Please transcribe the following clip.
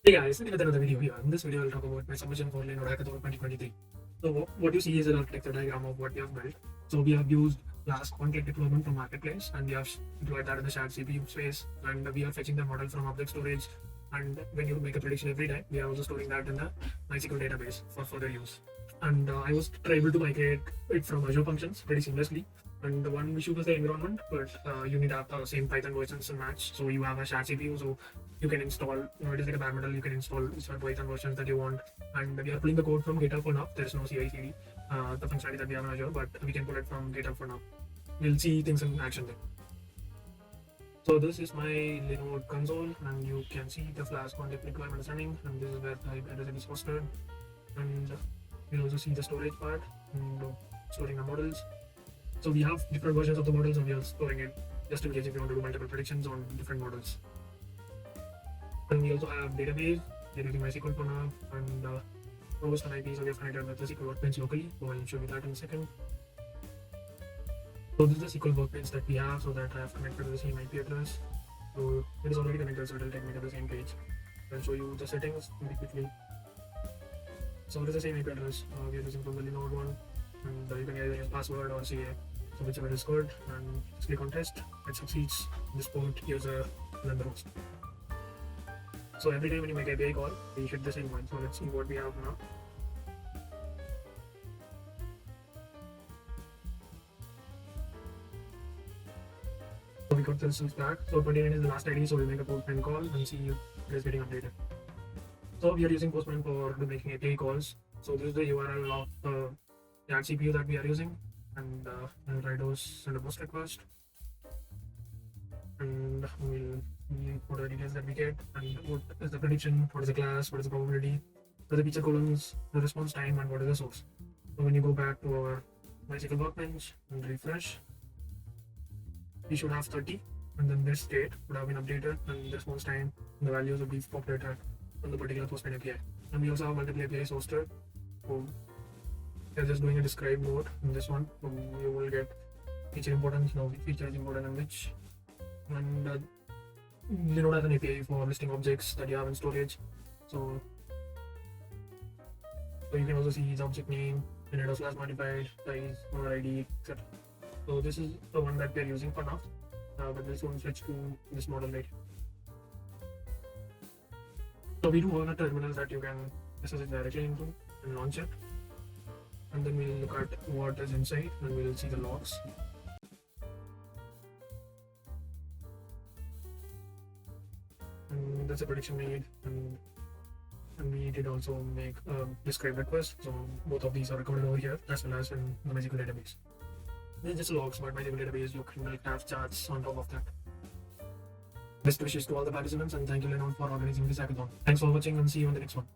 Hey guys, with another video here. In this video, I'll talk about my submission for Linode Hackathon 2023. So what you see is an architecture diagram of what we have built. So we have used Flask one-click deployment from Marketplace, and we have deployed that in the shared CPU space, and we are fetching the model from object storage. And when you make a prediction every time, we are also storing that in the MySQL database for further use. And I was able to migrate it from Azure functions pretty seamlessly. And the one issue was the environment, but you need to have the same Python versions to match. So you have a shared CPU, so you can install, it is like a bare metal, you can install certain Python versions that you want. And we are pulling the code from GitHub for now. There is no CI/CD, the functionality that we have in Azure, but we can pull it from GitHub for now. We'll see things in action there. So this is my Linode console, and you can see the Flask one deployment is running, and this is where everything is hosted. And you'll also see the storage part and storing the models. So we have different versions of the models, and we are storing it just in case if you want to do multiple predictions on different models. And we also have database. We're using MySQL for now, and host and IP. So we have connected with the SQL workbench locally. So I'll show you that in a second. So this is the SQL workbench that we have, so that I have connected to the same IP address. So it is already connected, so it will take me to the same page. I'll show you the settings very quickly. So it is the same IP address we are using from the Linode one, and you can either use password or CA. So whichever is good, and just click on test. It succeeds. This port, user, and then the host. So every time when you make an API call, we hit the same one. So let's see what we have now. So we got the results back. So 29 is the last ID, so we'll make a postman call and see if it is getting updated. So we are using postman for making API calls. So this is the URL of the CPU that we are using, and I'll send a post request, and we'll what are the details that we get, and what is the prediction, what is the class, what is the probability, what are the feature columns, the response time, and what is the source. So when you go back to our MySQL workbench and refresh, we should have 30, and then this state would have been updated, and the response time and the values would be populated on the particular postman API. And we also have multiple APIs hosted. So we are just doing a describe mode in this one. So you will get feature importance, now which feature is important and which. And Linode has an API for listing objects that you have in storage. So you can also see the object name, Linode slash modified, size, owner ID, etc. So this is the one that we are using for now, but this will switch to this model later. So we do own a terminal that you can SSH directly into and launch it. And then we'll look at what is inside, and we'll see the logs. And that's a prediction made, and we did also make a describe request. So both of these are recorded over here as well as in the MySQL database. These are just logs, but MySQL database you can have charts on top of that. Best wishes to all the participants, and thank you Linode for organizing this hackathon. Thanks for watching, and see you on the next one.